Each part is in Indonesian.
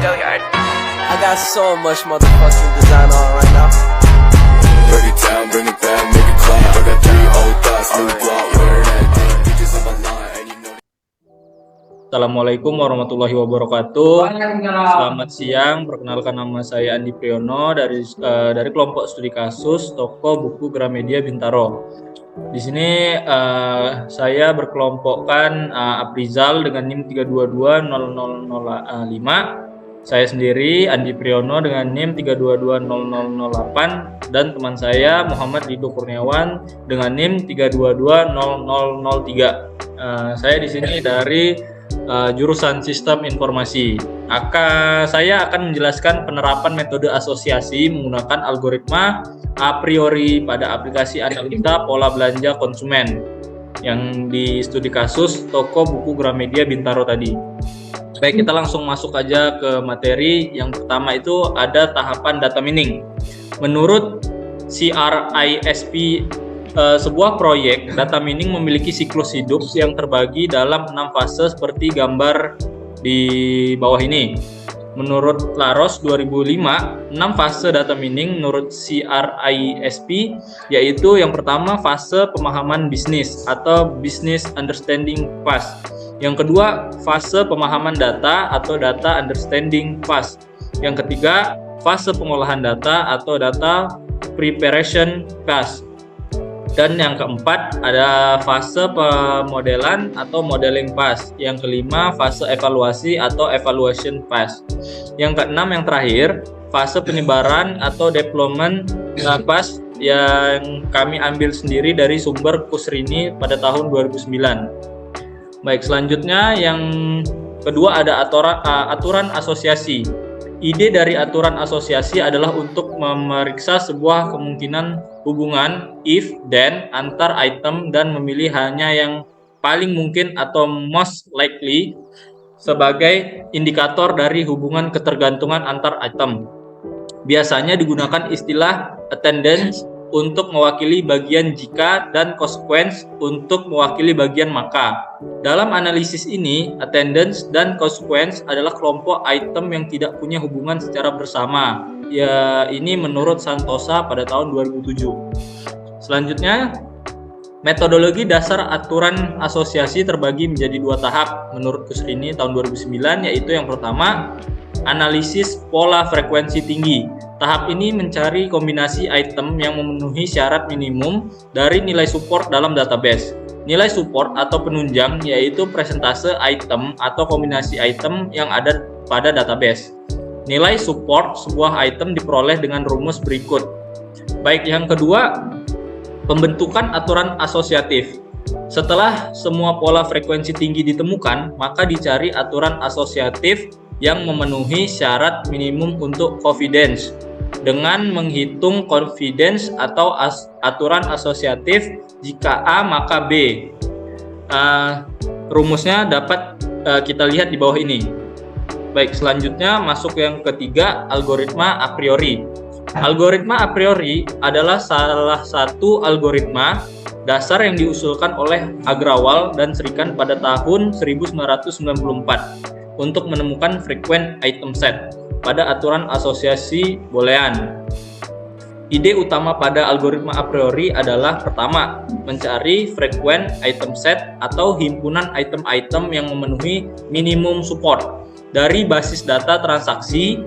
I got so much motherfucking design on right now. Break it down, bring it back, make it clap. I got 3 old thoughts, new block, where that thing. Bitches on my line, and you know. Assalamualaikum warahmatullahi wabarakatuh. Selamat siang, perkenalkan nama saya Andi Priyono dari kelompok studi kasus toko buku Gramedia Bintaro. Di sini saya berkelompokkan Aprizal dengan NIM 3220005. Saya sendiri Andi Priyono dengan NIM 3220008 dan teman saya Muhammad Rido Kurniawan dengan NIM 3220003. Saya di sini dari jurusan Sistem Informasi. Saya akan menjelaskan penerapan metode asosiasi menggunakan algoritma a priori pada aplikasi analisa pola belanja konsumen yang di studi kasus toko buku Gramedia Bintaro tadi. Baik, kita langsung masuk aja ke materi. Yang pertama itu ada tahapan data mining. Menurut CRISP, sebuah proyek data mining memiliki siklus hidup yang terbagi dalam 6 fase seperti gambar di bawah ini. Menurut Laros 2005, 6 fase data mining menurut CRISP yaitu yang pertama fase pemahaman bisnis atau business understanding phase. Yang kedua, fase pemahaman data atau data understanding phase. Yang ketiga, fase pengolahan data atau data preparation phase. Dan yang keempat, ada fase pemodelan atau modeling phase. Yang kelima, fase evaluasi atau evaluation phase. Yang keenam, yang terakhir, fase penyebaran atau deployment phase yang kami ambil sendiri dari sumber Kusrini pada tahun 2009. Baik, selanjutnya yang kedua ada aturan asosiasi. Ide dari aturan asosiasi adalah untuk memeriksa sebuah kemungkinan hubungan if then antar item dan memilih hanya yang paling mungkin atau most likely sebagai indikator dari hubungan ketergantungan antar item. Biasanya digunakan istilah attendance untuk mewakili bagian jika dan consequence untuk mewakili bagian maka. Dalam analisis ini, attendance dan consequence adalah kelompok item yang tidak punya hubungan secara bersama. Ya, ini menurut Santosa pada tahun 2007. Selanjutnya, metodologi dasar aturan asosiasi terbagi menjadi 2 tahap menurut Kusrini tahun 2009, yaitu yang pertama, analisis pola frekuensi tinggi. Tahap ini mencari kombinasi item yang memenuhi syarat minimum dari nilai support dalam database. Nilai support atau penunjang yaitu persentase item atau kombinasi item yang ada pada database. Nilai support sebuah item diperoleh dengan rumus berikut. Baik, yang kedua, pembentukan aturan asosiatif. Setelah semua pola frekuensi tinggi ditemukan, maka dicari aturan asosiatif yang memenuhi syarat minimum untuk confidence dengan menghitung confidence atau aturan asosiatif jika A maka B. Rumusnya dapat kita lihat di bawah ini. Baik, selanjutnya masuk yang ketiga, algoritma a priori. Algoritma a priori adalah salah satu algoritma dasar yang diusulkan oleh Agrawal dan Srikan pada tahun 1994 untuk menemukan frequent item set pada aturan asosiasi boolean. Ide utama pada algoritma a priori adalah pertama, mencari frequent item set atau himpunan item-item yang memenuhi minimum support dari basis data transaksi.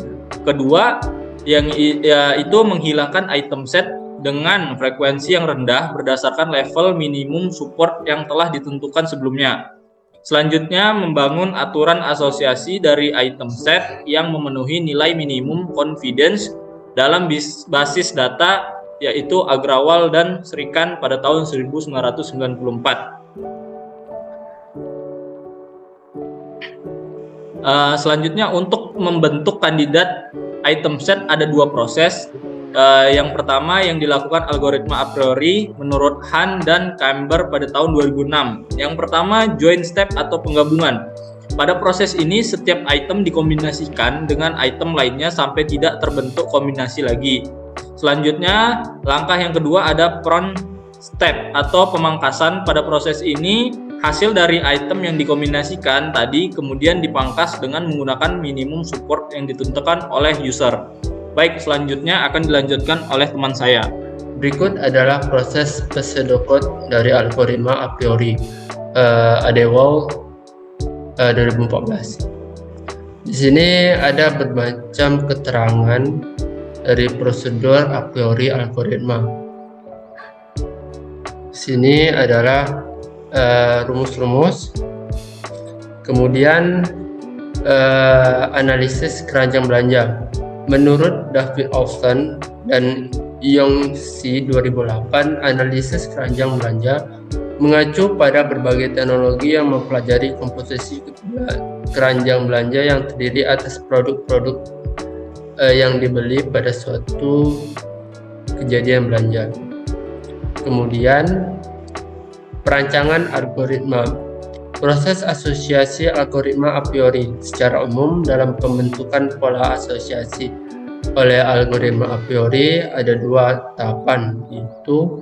Kedua, itu menghilangkan item set dengan frekuensi yang rendah berdasarkan level minimum support yang telah ditentukan sebelumnya. Selanjutnya, membangun aturan asosiasi dari item set yang memenuhi nilai minimum confidence dalam basis data yaitu Agrawal dan Srikan pada tahun 1994. Selanjutnya, untuk membentuk kandidat item set ada 2 proses. Yang pertama yang dilakukan algoritma a priori menurut Han dan Camber pada tahun 2006. Yang pertama, join step atau penggabungan. Pada proses ini setiap item dikombinasikan dengan item lainnya sampai tidak terbentuk kombinasi lagi. Selanjutnya, langkah yang kedua ada prone step atau pemangkasan. Pada proses ini hasil dari item yang dikombinasikan tadi kemudian dipangkas dengan menggunakan minimum support yang ditentukan oleh user. Baik, selanjutnya akan dilanjutkan oleh teman saya. Berikut adalah proses pseudocode dari algoritma a priori ADWAL 2014. Di sini ada bermacam keterangan dari prosedur a priori algoritma. Di sini adalah rumus-rumus, kemudian analisis keranjang belanja. Menurut David Austin dan Yongxi 2008, analisis keranjang belanja mengacu pada berbagai teknologi yang mempelajari komposisi keranjang belanja yang terdiri atas produk-produk yang dibeli pada suatu kejadian belanja. Kemudian perancangan algoritma. Proses asosiasi algoritma a priori secara umum dalam pembentukan pola asosiasi oleh algoritma a priori ada dua tahapan, yaitu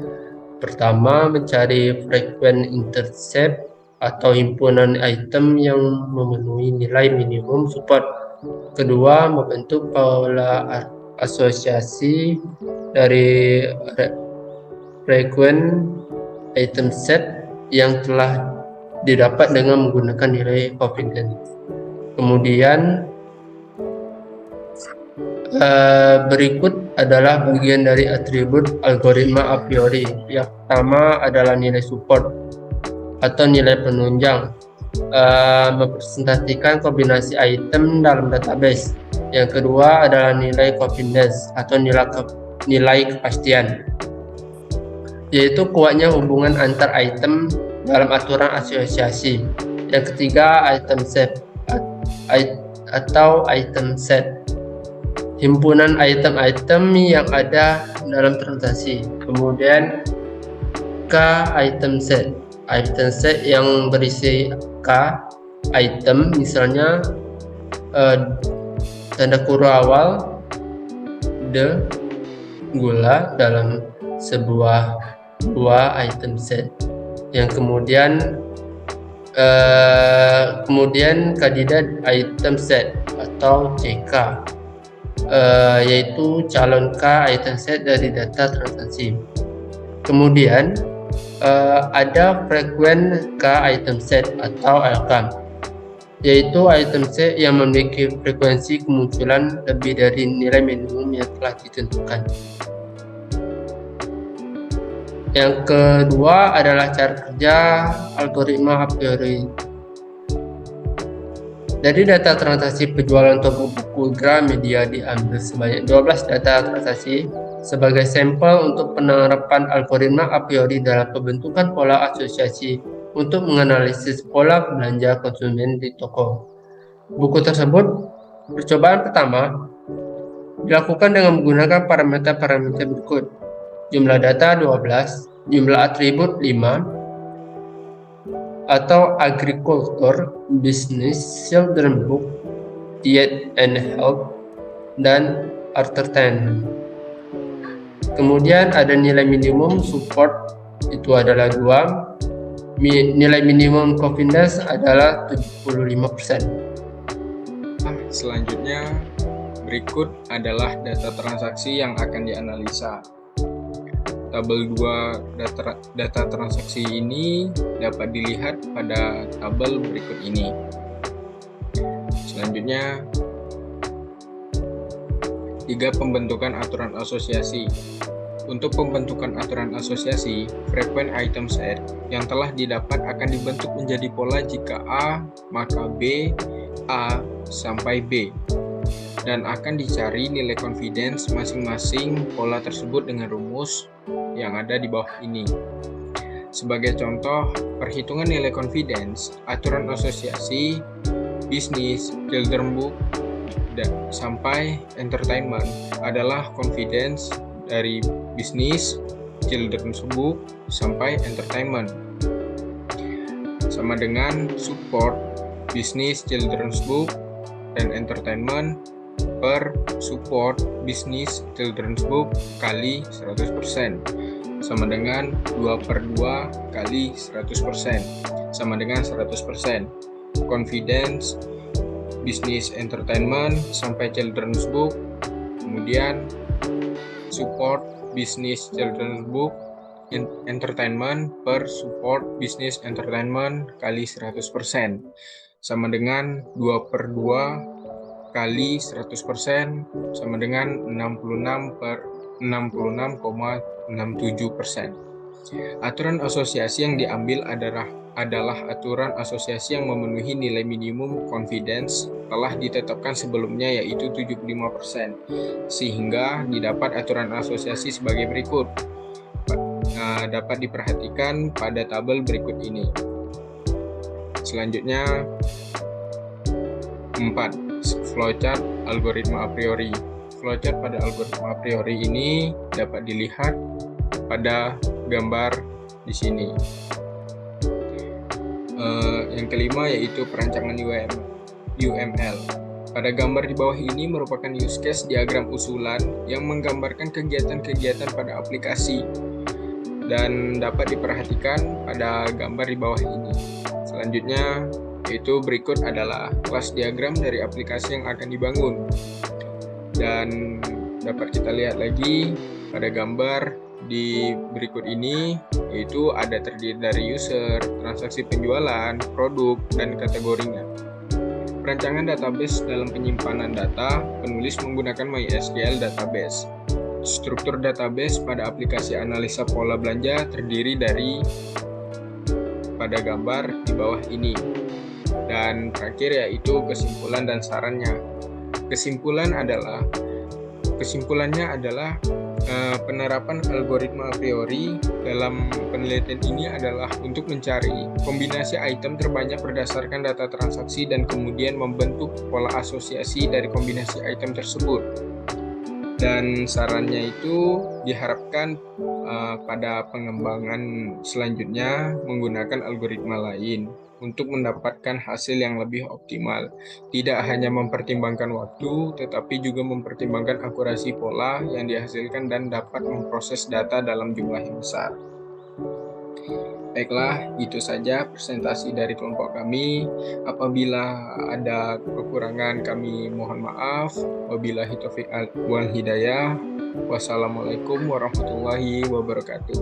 pertama mencari frequent intercept atau himpunan item yang memenuhi nilai minimum support. Kedua, membentuk pola asosiasi dari frequent item set yang telah didapat dengan menggunakan nilai confidence. Kemudian berikut adalah bagian dari atribut algoritma a priori. Yang pertama adalah nilai support atau nilai penunjang, mempresentasikan kombinasi item dalam database. Yang kedua adalah nilai confidence atau nilai kepastian, yaitu kuatnya hubungan antar item dalam aturan asosiasi. Yang ketiga, item set atau item set, himpunan item-item yang ada dalam transaksi. Kemudian K, item set yang berisi K item, misalnya tanda kurung awal the gula dalam sebuah item set. Yang kemudian kandidat item set atau CK, yaitu calon K item set dari data transaksi. Kemudian ada frequent K item set atau LK, yaitu item set yang memiliki frekuensi kemunculan lebih dari nilai minimum yang telah ditentukan. Yang kedua adalah cara kerja algoritma a priori. Dari data transaksi penjualan toko buku Gramedia diambil sebanyak 12 data transaksi sebagai sampel untuk penerapan algoritma a priori dalam pembentukan pola asosiasi untuk menganalisis pola belanja konsumen di toko buku tersebut. Percobaan pertama dilakukan dengan menggunakan parameter-parameter berikut: jumlah data 12, jumlah atribut 5, atau agriculture, business, children book, diet and health, dan entertainment. Kemudian ada nilai minimum support, itu adalah 2. Nilai minimum confidence adalah 75%. Selanjutnya, berikut adalah data transaksi yang akan dianalisa. Tabel 2 data transaksi ini dapat dilihat pada tabel berikut ini. Selanjutnya, 3 pembentukan aturan asosiasi. Untuk pembentukan aturan asosiasi, frequent item set yang telah didapat akan dibentuk menjadi pola jika A, maka B, A sampai B, dan akan dicari nilai confidence masing-masing pola tersebut dengan rumus yang ada di bawah ini. Sebagai contoh, perhitungan nilai confidence, aturan asosiasi, bisnis, children book, sampai entertainment adalah confidence dari bisnis, children's book, sampai entertainment. Sama dengan support, bisnis, children's book, dan entertainment per support, bisnis, children's book kali 100%. sama dengan 2/2 kali 100% sama dengan 100%. Confidence, business entertainment sampai children's book, kemudian support business children's book entertainment per support business entertainment kali 100% sama dengan 2/2 kali 100% sama dengan 66,67%. Aturan asosiasi yang diambil adalah aturan asosiasi yang memenuhi nilai minimum confidence telah ditetapkan sebelumnya, yaitu 75%, sehingga didapat aturan asosiasi sebagai berikut. Dapat diperhatikan pada tabel berikut ini. Selanjutnya 4. Flowchart algoritma a priori. Flowchart pada algoritma a priori ini dapat dilihat pada gambar di sini. Yang kelima yaitu perancangan UML. Pada gambar di bawah ini merupakan use case diagram usulan yang menggambarkan kegiatan-kegiatan pada aplikasi dan dapat diperhatikan pada gambar di bawah ini. Selanjutnya yaitu berikut adalah kelas diagram dari aplikasi yang akan dibangun. Dan dapat kita lihat lagi pada gambar di berikut ini, yaitu ada terdiri dari user, transaksi penjualan, produk, dan kategorinya. Perancangan database dalam penyimpanan data, penulis menggunakan MySQL database. Struktur database pada aplikasi analisa pola belanja terdiri dari pada gambar di bawah ini. Dan terakhir yaitu kesimpulan dan sarannya. Kesimpulannya adalah penerapan algoritma a priori dalam penelitian ini adalah untuk mencari kombinasi item terbanyak berdasarkan data transaksi dan kemudian membentuk pola asosiasi dari kombinasi item tersebut. Dan sarannya itu diharapkan pada pengembangan selanjutnya menggunakan algoritma lain untuk mendapatkan hasil yang lebih optimal. Tidak hanya mempertimbangkan waktu, tetapi juga mempertimbangkan akurasi pola yang dihasilkan dan dapat memproses data dalam jumlah yang besar. Baiklah, itu saja presentasi dari kelompok kami. Apabila ada kekurangan kami mohon maaf. Wabillahi taufiq wal hidayah. Wassalamualaikum warahmatullahi wabarakatuh.